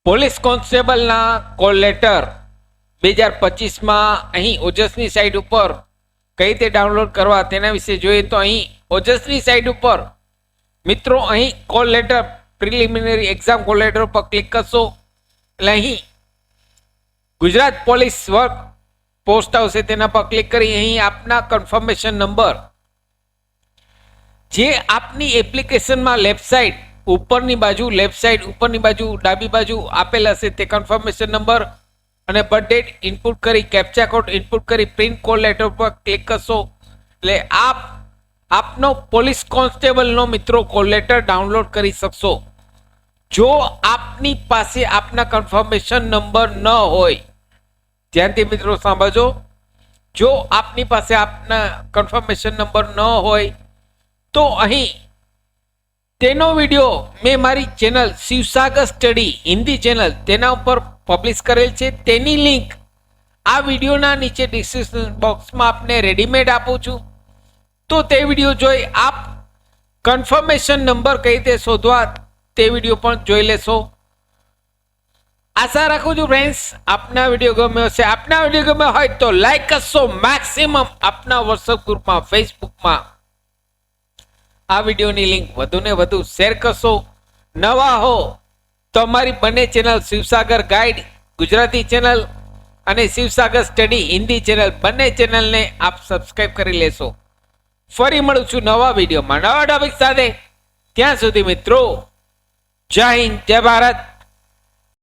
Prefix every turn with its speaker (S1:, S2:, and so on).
S1: Police કોન્સ્ટેબલના call letter 2025માં અહીં ઓજસની site ઉપર કઈ રીતે ડાઉનલોડ કરવા તેના વિશે જોઈએ તો અહીં ઓજસની સાઇટ ઉપર મિત્રો અહીં call letter preliminary exam call letter પર ક્લિક કરશો એટલે અહીં ગુજરાત પોલીસ વર્ક પોસ્ટ આવશે, તેના પર ક્લિક કરી અહીં આપના કન્ફર્મેશન નંબર જે આપની એપ્લિકેશનમાં લેફ્ટ સાઈડ ઉપરની બાજુ ડાબી બાજુ આપેલ હશે તે કન્ફર્મેશન નંબર અને બર્થ ડેટ ઇનપુટ કરી કેપ્ચા કોડ ઇનપુટ કરી પ્રિન્ટ કોલ લેટર પર ક્લિક કરશો એટલે આપનો પોલીસ કોન્સ્ટેબલનો મિત્રો કોલ લેટર ડાઉનલોડ કરી શકશો. જો આપની પાસે આપના કન્ફર્મેશન નંબર ન હોય, ધ્યાનથી મિત્રો સાંભળજો, જો આપની પાસે આપના કન્ફર્મેશન નંબર ન હોય તો અહીં તેનો વિડીયો મેં મારી channel Shivsagar study Hindi channel તેના ઉપર પબ્લિશ કરેલ છે. તેની લિંક આ વિડીયોના નીચે ડિસ્ક્રિપ્શન બોક્સમાં આપને રેડીમેડ આપું છું. તો તે વિડીયો જોઈ આપ કન્ફર્મેશન નંબર કઈ રીતે શોધવા તે વિડીયો પણ જોઈ લેશો. આશા રાખું છું ફ્રેન્ડ્સ આપના વિડીયો ગમ્યો હશે. આપના વિડીયો ગમ્યો હોય તો લાઈક કરશો, મેક્સિમમ આપના વોટ્સએપ ગ્રુપમાં ફેસબુકમાં આ વિડીયોની લિંક વધુને વધુ શેર કરશો. નવા હો તો અમારી બંને channel Shivsagar guide Gujarati channel અને શિવસાગર સ્ટડી હિન્દી ચેનલ બંને ચેનલને આપ સબસ્ક્રાઇબ કરી લેશો. ફરી મળું છું નવા વિડીયોમાં નવા ટોપિક સાથે. ત્યાં સુધી મિત્રો જય હિન્દ, જય ભારત.